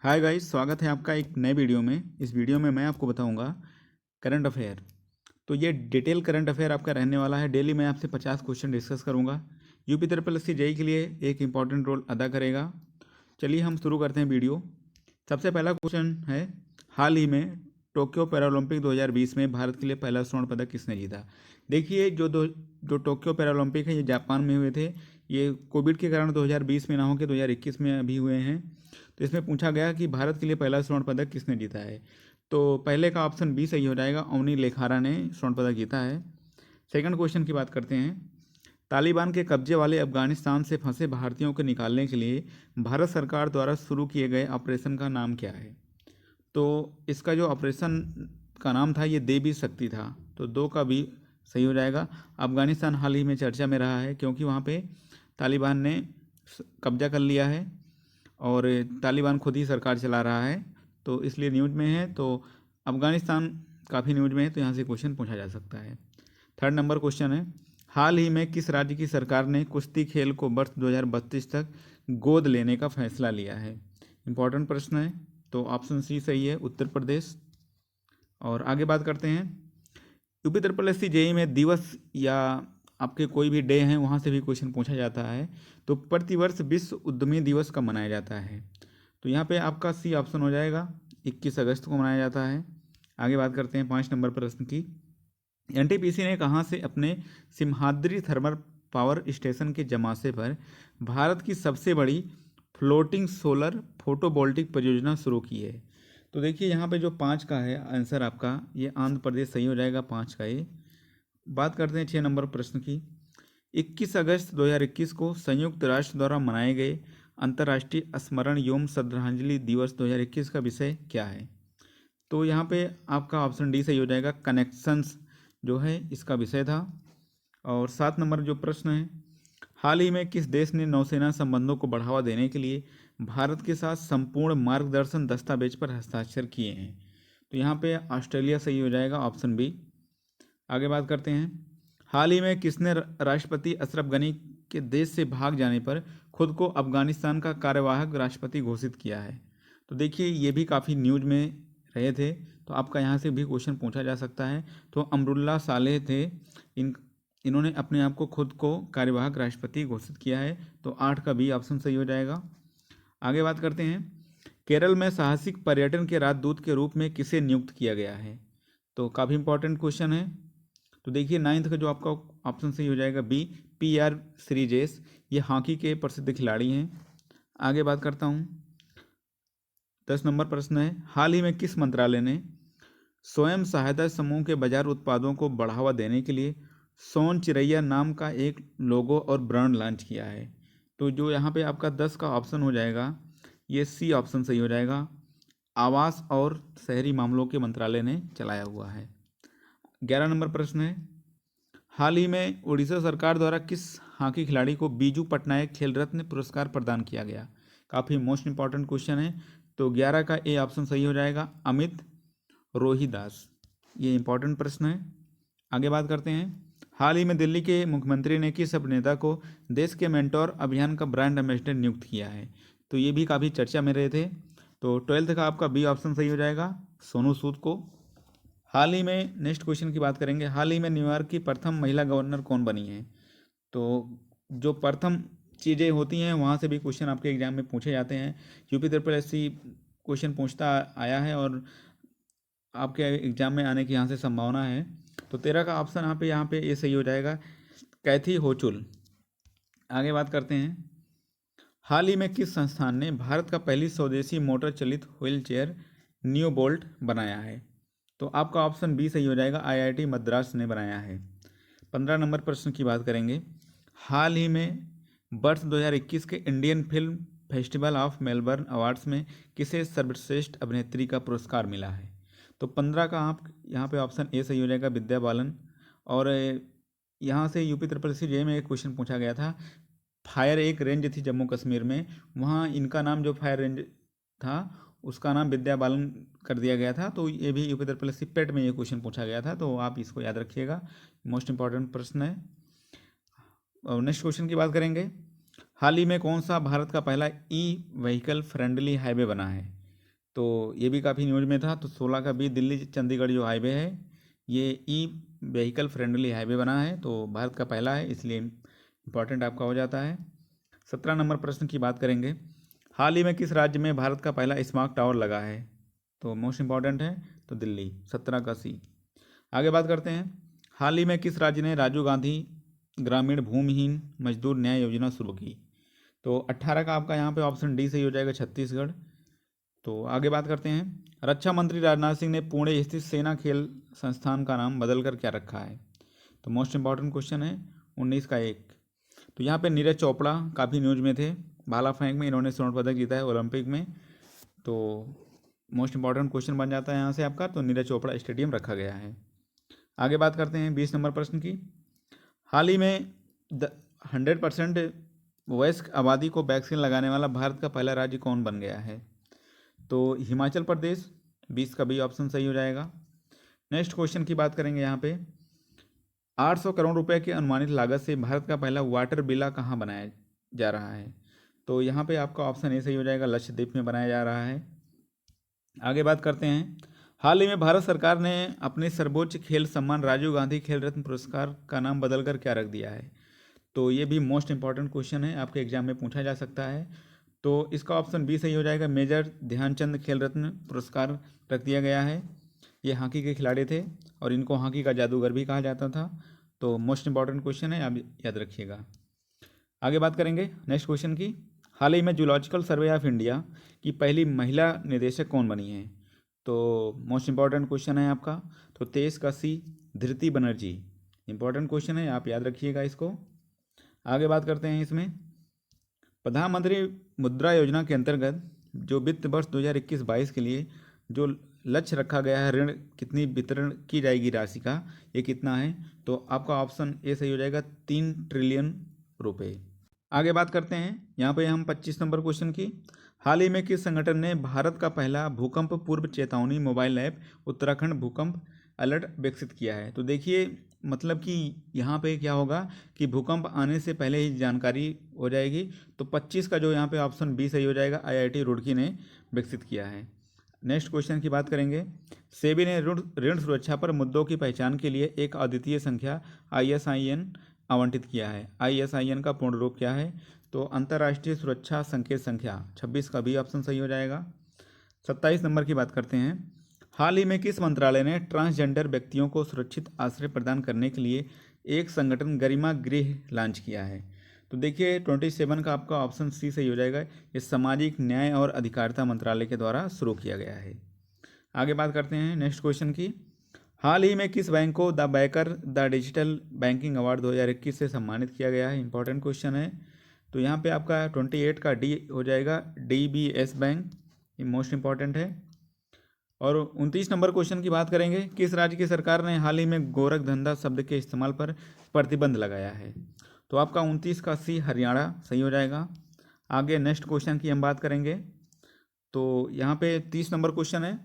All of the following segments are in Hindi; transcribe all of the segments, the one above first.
हाय गाइस, स्वागत है आपका एक नए वीडियो में। इस वीडियो में मैं आपको बताऊंगा करंट अफेयर। तो ये डिटेल करंट अफेयर आपका रहने वाला है। डेली मैं आपसे 50 क्वेश्चन डिस्कस करूंगा। UP triple S C JE के लिए एक इंपॉर्टेंट रोल अदा करेगा। चलिए हम शुरू करते हैं वीडियो। सबसे पहला क्वेश्चन है, हाल ही में टोक्यो पैरालंपिक 2020 में भारत के लिए पहला स्वर्ण पदक किसने जीता। देखिए, जो टोक्यो पैरालंपिक है ये जापान में हुए थे। ये कोविड के कारण 2020 में ना होकर 2021 में अभी हुए हैं। तो इसमें पूछा गया कि भारत के लिए पहला स्वर्ण पदक किसने जीता है। तो पहले का ऑप्शन बी सही हो जाएगा, अवनी लेखारा ने स्वर्ण पदक जीता है। सेकंड क्वेश्चन की बात करते हैं। तालिबान के कब्जे वाले अफगानिस्तान से फंसे भारतीयों को निकालने के लिए भारत सरकार द्वारा शुरू किए गए ऑपरेशन का नाम क्या है। तो इसका जो ऑपरेशन का नाम था ये देवी शक्ति था। तो दो का भी सही हो जाएगा। अफगानिस्तान हाल ही में चर्चा में रहा है क्योंकि वहाँ पे तालिबान ने कब्जा कर लिया है और तालिबान खुद ही सरकार चला रहा है, तो इसलिए न्यूज में है। तो अफगानिस्तान काफ़ी न्यूज में है, तो यहाँ से क्वेश्चन पूछा जा सकता है। थर्ड नंबर क्वेश्चन है, हाल ही में किस राज्य की सरकार ने कुश्ती खेल को वर्ष 2032 तक गोद लेने का फैसला लिया है। इंपॉर्टेंट प्रश्न है। तो ऑप्शन सी सही है, उत्तर प्रदेश। और आगे बात करते हैं, UP triple S C JE में दिवस या आपके कोई भी डे हैं वहाँ से भी क्वेश्चन पूछा जाता है। तो प्रतिवर्ष विश्व उद्यमी दिवस कब मनाया जाता है। तो यहाँ पे आपका सी ऑप्शन हो जाएगा, 21 अगस्त को मनाया जाता है। आगे बात करते हैं 5 नंबर प्रश्न की। एनटीपीसी ने कहाँ से अपने सिम्हाद्री थर्मल पावर स्टेशन के जमासे पर भारत की सबसे बड़ी फ्लोटिंग सोलर फोटोवोल्टिक परियोजना शुरू की है। तो देखिए यहाँ पे जो 5 का है आंसर आपका, ये आंध्र प्रदेश सही हो जाएगा, 5 का ये। बात करते हैं 6 नंबर प्रश्न की। 21 अगस्त 2021 को संयुक्त राष्ट्र द्वारा मनाए गए अंतर्राष्ट्रीय स्मरण एवं श्रद्धांजलि दिवस 2021 का विषय क्या है। तो यहाँ पे आपका ऑप्शन डी सही हो जाएगा, कनेक्शंस जो है इसका विषय था। और 7 नंबर जो प्रश्न है, हाल ही में किस देश ने नौसेना संबंधों को बढ़ावा देने के लिए भारत के साथ संपूर्ण मार्गदर्शन दस्तावेज पर हस्ताक्षर किए हैं। तो यहाँ पे ऑस्ट्रेलिया सही हो जाएगा, ऑप्शन बी। आगे बात करते हैं, हाल ही में किसने राष्ट्रपति अशरफ गनी के देश से भाग जाने पर खुद को अफगानिस्तान का कार्यवाहक राष्ट्रपति घोषित किया है। तो देखिए ये भी काफ़ी न्यूज में रहे थे, तो आपका यहाँ से भी क्वेश्चन पूछा जा सकता है। तो अमरुल्ला सालेह थे, इन्होंने अपने आप को खुद को कार्यवाहक राष्ट्रपति घोषित किया है। तो 8 का भी ऑप्शन सही हो जाएगा। आगे बात करते हैं, केरल में साहसिक पर्यटन के राजदूत के रूप में किसे नियुक्त किया गया है। तो काफ़ी इंपॉर्टेंट क्वेश्चन है। तो देखिए 9th का जो आपका ऑप्शन सही हो जाएगा, बी, PR श्रीजेश। ये हॉकी के प्रसिद्ध खिलाड़ी हैं। आगे बात करता हूँ, 10 नंबर प्रश्न है, हाल ही में किस मंत्रालय ने स्वयं सहायता समूह के बाजार उत्पादों को बढ़ावा देने के लिए सोन चिरैया नाम का एक लोगो और ब्रांड लॉन्च किया है। तो जो यहाँ पे आपका 10 का ऑप्शन हो जाएगा, ये सी ऑप्शन सही हो जाएगा, आवास और शहरी मामलों के मंत्रालय ने चलाया हुआ है। 11 नंबर प्रश्न है, हाल ही में उड़ीसा सरकार द्वारा किस हॉकी खिलाड़ी को बीजू पटनायक खेल रत्न पुरस्कार प्रदान किया गया। काफ़ी मोस्ट इंपॉर्टेंट क्वेश्चन है। तो 11 का ए ऑप्शन सही हो जाएगा, अमित रोहिदास। ये इंपॉर्टेंट प्रश्न है। आगे बात करते हैं, हाल ही में दिल्ली के मुख्यमंत्री ने किस अभिनेता को देश के मेंटोर अभियान का ब्रांड एम्बेसडर नियुक्त किया है। तो ये भी काफ़ी चर्चा में रहे थे। तो 12th का आपका बी ऑप्शन सही हो जाएगा, सोनू सूद को। हाल ही में नेक्स्ट क्वेश्चन की बात करेंगे, हाल ही में न्यूयॉर्क की प्रथम महिला गवर्नर कौन बनी है। तो जो प्रथम चीज़ें होती हैं वहाँ से भी क्वेश्चन आपके एग्जाम में पूछे जाते हैं। UP triple S C question पूछता आया है और आपके एग्जाम में आने की यहाँ से संभावना है। तो 13 का ऑप्शन यहाँ पे ये सही हो जाएगा, कैथी होचुल। आगे बात करते हैं, हाल ही में किस संस्थान ने भारत का पहली स्वदेशी मोटर चलित व्हील चेयर न्यू बोल्ट बनाया है। तो आपका ऑप्शन बी सही हो जाएगा, IIT मद्रास ने बनाया है। 15 नंबर प्रश्न की बात करेंगे, हाल ही में वर्ष 2021 के Indian film festival of Melbourne awards में किसे सर्वश्रेष्ठ अभिनेत्री का पुरस्कार मिला है। तो 15 का आप यहाँ पे ऑप्शन ए सही हो जाएगा, विद्या बालन। और यहाँ से यूपी ट्रिपल सी जे में एक क्वेश्चन पूछा गया था, फायर एक रेंज थी जम्मू कश्मीर में, वहाँ इनका नाम जो फायर रेंज था उसका नाम विद्या बालन कर दिया गया था। तो ये भी यूपी ट्रिपल एस सी पेट में ये क्वेश्चन पूछा गया था, तो आप इसको याद रखिएगा, मोस्ट इंपॉर्टेंट प्रश्न है। और नेक्स्ट क्वेश्चन की बात करेंगे, हाल ही में कौन सा भारत का पहला ई व्हीकल फ्रेंडली हाईवे बना है। तो ये भी काफ़ी न्यूज में था। तो 16 का बी दिल्ली चंडीगढ़ जो हाईवे है ये ई व्हीकल फ्रेंडली हाईवे बना है, तो भारत का पहला है, इसलिए इम्पॉर्टेंट आपका हो जाता है। 17 नंबर प्रश्न की बात करेंगे, हाल ही में किस राज्य में भारत का पहला स्मार्ट टावर लगा है? तो मोस्ट इम्पॉर्टेंट है तो दिल्ली, 17 का सी। आगे बात करते हैं, हाल ही में किस राज्य ने राजीव गांधी ग्रामीण भूमिहीन मजदूर न्याय योजना शुरू की? तो 18 का आपका यहाँ पे ऑप्शन डी सही हो जाएगा, छत्तीसगढ़। तो आगे बात करते हैं, रक्षा मंत्री राजनाथ सिंह ने पुणे स्थित सेना खेल संस्थान का नाम बदलकर क्या रखा है? तो मोस्ट इंपॉर्टेंट क्वेश्चन है, 19 का 1। तो यहाँ पे नीरज चोपड़ा काफ़ी न्यूज में थे, भाला फेंक में इन्होंने स्वर्ण पदक जीता है ओलंपिक में, तो मोस्ट इंपॉर्टेंट क्वेश्चन बन जाता है यहाँ से आपका। तो नीरज चोपड़ा स्टेडियम रखा गया है। आगे बात करते हैं 20 नंबर प्रश्न की, हाल ही में 100% वयस्क आबादी को वैक्सीन लगाने वाला भारत का पहला राज्य कौन बन गया है? तो हिमाचल प्रदेश, 20 का बी ऑप्शन सही हो जाएगा। नेक्स्ट क्वेश्चन की बात करेंगे, यहाँ पे 800 करोड़ रुपए की अनुमानित लागत से भारत का पहला वाटर विला कहाँ बनाया जा रहा है? तो यहाँ पे आपका ऑप्शन ए सही हो जाएगा, लक्षद्वीप में बनाया जा रहा है। आगे बात करते हैं, हाल ही में भारत सरकार ने अपने सर्वोच्च खेल सम्मान राजीव गांधी खेल रत्न पुरस्कार का नाम बदलकर क्या रख दिया है? तो ये भी मोस्ट इंपॉर्टेंट क्वेश्चन है, आपके एग्जाम में पूछा जा सकता है। तो इसका ऑप्शन बी सही हो जाएगा, मेजर ध्यानचंद खेल रत्न पुरस्कार रख दिया गया है। ये हॉकी के खिलाड़ी थे और इनको हॉकी का जादूगर भी कहा जाता था। तो मोस्ट इंपॉर्टेंट क्वेश्चन है, आप याद रखिएगा। आगे बात करेंगे नेक्स्ट क्वेश्चन की, हाल ही में जूलॉजिकल सर्वे ऑफ इंडिया की पहली महिला निदेशक कौन बनी है? तो मोस्ट इंपॉर्टेंट क्वेश्चन है आपका, तो 23 का सी, धृति बनर्जी। इंपॉर्टेंट क्वेश्चन है, आप याद रखिएगा इसको। आगे बात करते हैं, इसमें प्रधानमंत्री मुद्रा योजना के अंतर्गत जो वित्त वर्ष 2021-22 के लिए जो लक्ष्य रखा गया है, ऋण कितनी वितरण की जाएगी राशि का, ये कितना है? तो आपका ऑप्शन ए सही हो जाएगा, 3 ट्रिलियन रुपए। आगे बात करते हैं, यहाँ पे हम 25 नंबर क्वेश्चन की, हाल ही में किस संगठन ने भारत का पहला भूकंप पूर्व चेतावनी मोबाइल ऐप उत्तराखंड भूकंप अलर्ट विकसित किया है? तो देखिए, मतलब कि यहाँ पे क्या होगा कि भूकंप आने से पहले ही जानकारी हो जाएगी। तो 25 का जो यहाँ पे ऑप्शन बी सही हो जाएगा, IIT रुड़की ने विकसित किया है। नेक्स्ट क्वेश्चन की बात करेंगे, सेबी ने ऋण सुरक्षा पर मुद्दों की पहचान के लिए एक अद्वितीय संख्या ISIN आवंटित किया है। ISIN का पूर्ण रूप क्या है? तो अंतर्राष्ट्रीय सुरक्षा संकेत संख्या, 26 का भी ऑप्शन सही हो जाएगा। 27 नंबर की बात करते हैं, हाल ही में किस मंत्रालय ने ट्रांसजेंडर व्यक्तियों को सुरक्षित आश्रय प्रदान करने के लिए एक संगठन गरिमा गृह लॉन्च किया है? तो देखिए 27 का आपका ऑप्शन सी सही हो जाएगा, ये सामाजिक न्याय और अधिकारिता मंत्रालय के द्वारा शुरू किया गया है। आगे बात करते हैं नेक्स्ट क्वेश्चन की, हाल ही में किस बैंक को the banker the digital banking award 2021 से सम्मानित किया गया है? इंपॉर्टेंट क्वेश्चन है। तो यहाँ पे आपका 28 का डी हो जाएगा, DBS बैंक, ये मोस्ट इंपॉर्टेंट है। और 29 नंबर क्वेश्चन की बात करेंगे, किस राज्य की सरकार ने हाल ही में गोरख धंधा शब्द के इस्तेमाल पर प्रतिबंध लगाया है? तो आपका 29 का सी, हरियाणा सही हो जाएगा। आगे नेक्स्ट क्वेश्चन की हम बात करेंगे, तो यहाँ पे 30 नंबर क्वेश्चन है,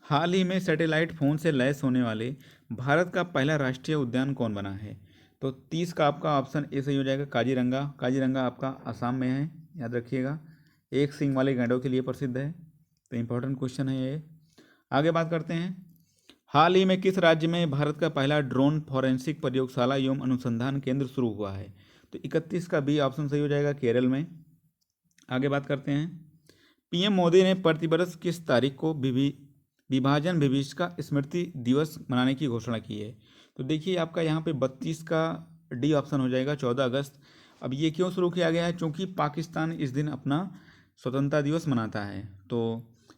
हाल ही में सैटेलाइट फ़ोन से लैस होने वाले भारत का पहला राष्ट्रीय उद्यान कौन बना है? तो 30 का आपका ऑप्शन ए सही हो जाएगा, काजीरंगा। काजीरंगा आपका असम में है, याद रखिएगा, एक सींग वाले गैंडों के लिए प्रसिद्ध है। तो इंपॉर्टेंट क्वेश्चन है ये। आगे बात करते हैं, हाल ही में किस राज्य में भारत का पहला ड्रोन फॉरेंसिक प्रयोगशाला एवं अनुसंधान केंद्र शुरू हुआ है? तो 31 का बी ऑप्शन सही हो जाएगा, केरल में। आगे बात करते हैं, PM मोदी ने प्रतिवर्ष किस तारीख को विभाजन विभीषिका स्मृति दिवस मनाने की घोषणा की है? तो देखिए आपका यहाँ पे 32 का डी ऑप्शन हो जाएगा, 14 अगस्त। अब ये क्यों शुरू किया गया है? क्योंकि पाकिस्तान इस दिन अपना स्वतंत्रता दिवस मनाता है। तो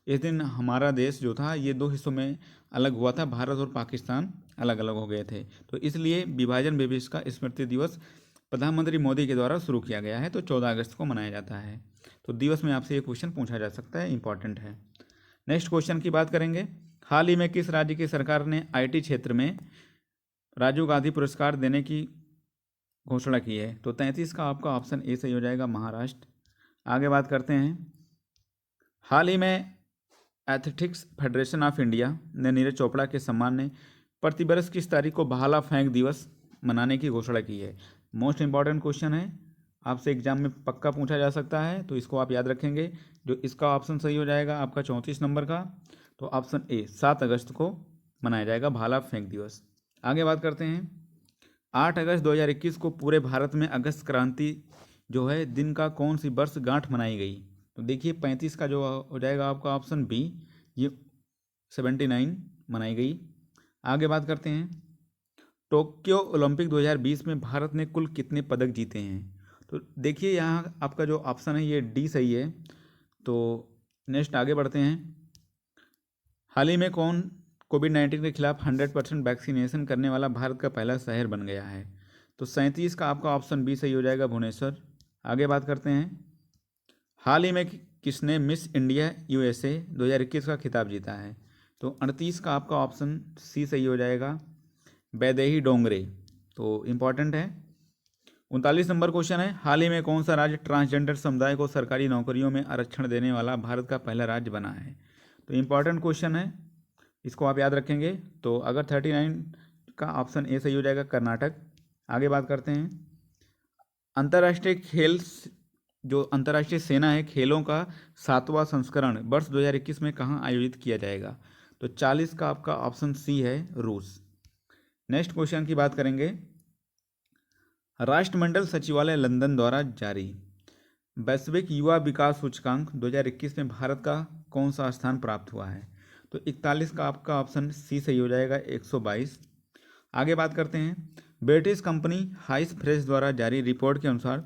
इस दिन हमारा देश जो था ये 2 हिस्सों में अलग हुआ था, भारत और पाकिस्तान अलग अलग हो गए थे। तो इसलिए विभाजन विभीषिका स्मृति दिवस प्रधानमंत्री मोदी के द्वारा शुरू किया गया है, तो 14 अगस्त को मनाया जाता है। तो दिवस में आपसे ये क्वेश्चन पूछा जा सकता है, इंपॉर्टेंट है। नेक्स्ट क्वेश्चन की बात करेंगे, हाल ही में किस राज्य की सरकार ने IT क्षेत्र में राजीव गांधी पुरस्कार देने की घोषणा की है? तो 33 का आपका ऑप्शन ए सही हो जाएगा, महाराष्ट्र। आगे बात करते हैं, हाल ही में एथलेटिक्स फेडरेशन ऑफ इंडिया ने नीरज चोपड़ा के सम्मान में प्रतिवर्ष किस तारीख को भाला फेंक दिवस मनाने की घोषणा की है? मोस्ट इंपॉर्टेंट क्वेश्चन है, आपसे एग्जाम में पक्का पूछा जा सकता है, तो इसको आप याद रखेंगे। जो इसका ऑप्शन सही हो जाएगा आपका 34 नंबर का, तो ऑप्शन ए 7 अगस्त को मनाया जाएगा भाला फेंक दिवस। आगे बात करते हैं, 8 अगस्त 2021 को पूरे भारत में अगस्त क्रांति जो है दिन का कौन सी वर्षगांठ मनाई गई? तो देखिए 35 का जो हो जाएगा आपका ऑप्शन बी, ये 79 मनाई गई। आगे बात करते हैं, टोक्यो ओलंपिक 2020 में भारत ने कुल कितने पदक जीते हैं? तो देखिए यहाँ आपका जो ऑप्शन है ये डी सही है। तो नेक्स्ट आगे बढ़ते हैं, हाल ही में कौन कोविड-19 के खिलाफ 100% वैक्सीनेशन करने वाला भारत का पहला शहर बन गया है? तो 37 का आपका ऑप्शन बी सही हो जाएगा, भुवनेश्वर। आगे बात करते हैं, हाल ही में किसने मिस इंडिया यूएसए 2021 का खिताब जीता है? तो 38 का आपका ऑप्शन सी सही हो जाएगा, वैदेही डोंगरे। तो इम्पॉर्टेंट है। 39 नंबर क्वेश्चन है, हाल ही में कौन सा राज्य ट्रांसजेंडर समुदाय को सरकारी नौकरियों में आरक्षण देने वाला भारत का पहला राज्य बना है? तो इम्पॉर्टेंट क्वेश्चन है, इसको आप याद रखेंगे। तो अगर 39 का ऑप्शन ए सही हो जाएगा, कर्नाटक। आगे बात करते हैं, अंतर्राष्ट्रीय खेल जो अंतर्राष्ट्रीय सेना है खेलों का 7वां संस्करण वर्ष 2021 में कहाँ आयोजित किया जाएगा? तो 40 का आपका ऑप्शन सी है, रूस। नेक्स्ट क्वेश्चन की बात करेंगे, राष्ट्रमंडल सचिवालय लंदन द्वारा जारी वैश्विक युवा विकास सूचकांक 2021 में भारत का कौन सा स्थान प्राप्त हुआ है? तो 41 का आपका ऑप्शन सी सही हो जाएगा, 122। आगे बात करते हैं, ब्रिटिश कंपनी हाइस फ्रेश द्वारा जारी रिपोर्ट के अनुसार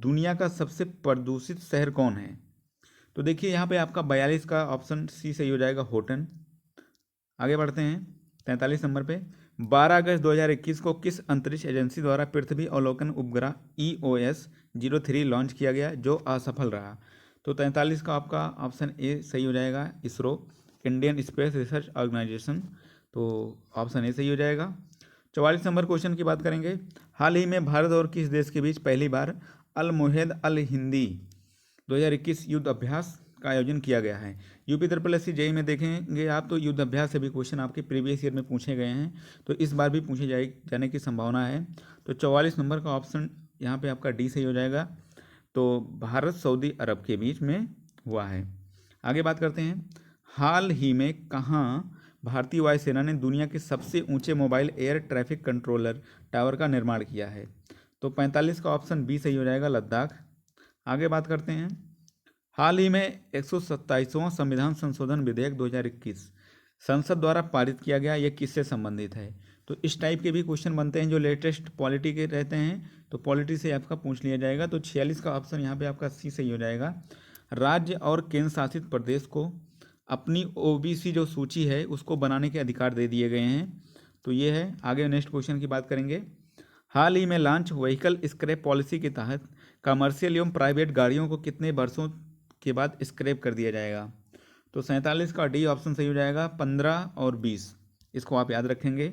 दुनिया का सबसे प्रदूषित शहर कौन है? तो देखिए यहाँ पे आपका 42 का ऑप्शन सी सही हो जाएगा, होटन। आगे बढ़ते हैं, 43 नंबर पे, 12 अगस्त 2021 को किस अंतरिक्ष एजेंसी द्वारा पृथ्वी अवलोकन उपग्रह EOS-03 लॉन्च किया गया जो असफल रहा? तो 43 का आपका ऑप्शन ए सही हो जाएगा, ISRO, Indian space research organisation. तो ऑप्शन ए सही हो जाएगा। 44 नंबर क्वेश्चन की बात करेंगे, हाल ही में भारत और किस देश के बीच पहली बार अल मुहिद अल हिंदी 2021 युद्ध अभ्यास का आयोजन किया गया है? यूपी SSC जेईई में देखेंगे आप तो युद्ध अभ्यास से भी क्वेश्चन आपके प्रीवियस ईयर में पूछे गए हैं, तो इस बार भी पूछे जाने की संभावना है। तो 44 नंबर का ऑप्शन यहाँ पे आपका डी सही हो जाएगा। तो भारत सऊदी अरब के बीच में हुआ है। आगे बात करते हैं, हाल ही में कहाँ भारतीय वायुसेना ने दुनिया के सबसे ऊंचे mobile air traffic controller tower का निर्माण किया है? तो 45 का ऑप्शन बी सही हो जाएगा, लद्दाख। आगे बात करते हैं, हाल ही में 127वां संविधान संशोधन विधेयक 2021 संसद द्वारा पारित किया गया, यह किससे संबंधित है? तो इस टाइप के भी क्वेश्चन बनते हैं जो लेटेस्ट पॉलिटी के रहते हैं, तो पॉलिटी से आपका पूछ लिया जाएगा। तो 46 का ऑप्शन यहाँ पे आपका सी सही हो जाएगा, राज्य और केंद्र शासित प्रदेश को अपनी OBC जो सूची है उसको बनाने के अधिकार दे दिए गए हैं। तो ये है। आगे नेक्स्ट क्वेश्चन की बात करेंगे, हाल ही में लॉन्च व्हीकल स्क्रैप पॉलिसी के तहत कमर्शियल एवं प्राइवेट गाड़ियों को कितने वर्षों के बाद स्क्रैप कर दिया जाएगा? तो 47 का डी ऑप्शन सही हो जाएगा, 15 और 20, इसको आप याद रखेंगे।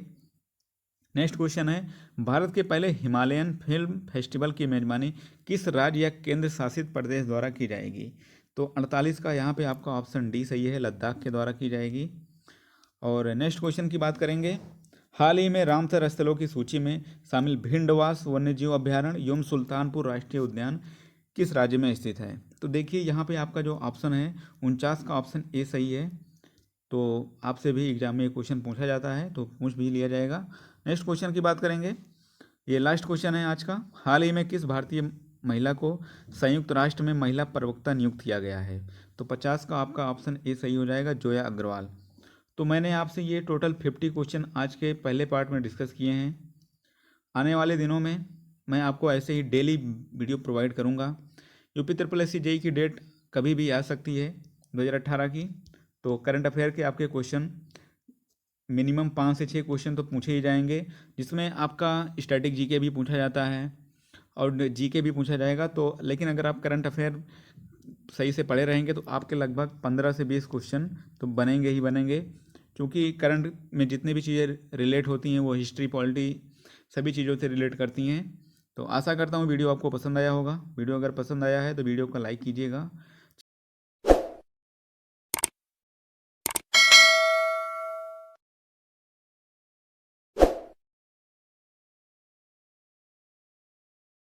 नेक्स्ट क्वेश्चन है, भारत के पहले हिमालयन फिल्म फेस्टिवल की मेजबानी किस राज्य या केंद्र शासित प्रदेश द्वारा की जाएगी? तो 48 का यहाँ पे आपका ऑप्शन डी सही है, लद्दाख के द्वारा की जाएगी। और नेक्स्ट क्वेश्चन की बात करेंगे, हाल ही में रामसर स्थलों की सूची में शामिल भिंडवास वन्यजीव अभ्यारण्य एवं सुल्तानपुर राष्ट्रीय उद्यान किस राज्य में स्थित है? तो देखिए यहाँ पे आपका जो ऑप्शन है 49 का ऑप्शन ए सही है। तो आपसे भी एग्जाम में क्वेश्चन पूछा जाता है तो पूछ भी लिया जाएगा। नेक्स्ट क्वेश्चन की बात करेंगे, ये लास्ट क्वेश्चन है आज का, हाल ही में किस भारतीय महिला को संयुक्त राष्ट्र में महिला प्रवक्ता नियुक्त किया गया है? तो 50 का आपका ऑप्शन ए सही हो जाएगा, जोया अग्रवाल। तो मैंने आपसे ये टोटल 50 क्वेश्चन आज के पहले पार्ट में डिस्कस किए हैं। आने वाले दिनों में मैं आपको ऐसे ही डेली वीडियो प्रोवाइड करूँगा। यूपी SSC जेईई की डेट कभी भी आ सकती है 2018 की। तो करंट अफेयर के आपके क्वेश्चन मिनिमम 5 से 6 क्वेश्चन तो पूछे ही जाएंगे, जिसमें आपका स्टैटिक जीके भी पूछा जाता है और जीके भी पूछा जाएगा। तो लेकिन अगर आप करंट अफेयर सही से पढ़े रहेंगे तो आपके लगभग 15 से 20 क्वेश्चन तो बनेंगे ही बनेंगे, क्योंकि करंट में जितनी भी चीज़ें रिलेट होती हैं वो हिस्ट्री पॉलिटी सभी चीज़ों से रिलेट करती हैं। तो आशा करता हूँ वीडियो आपको पसंद आया होगा। वीडियो अगर पसंद आया है तो वीडियो को लाइक कीजिएगा,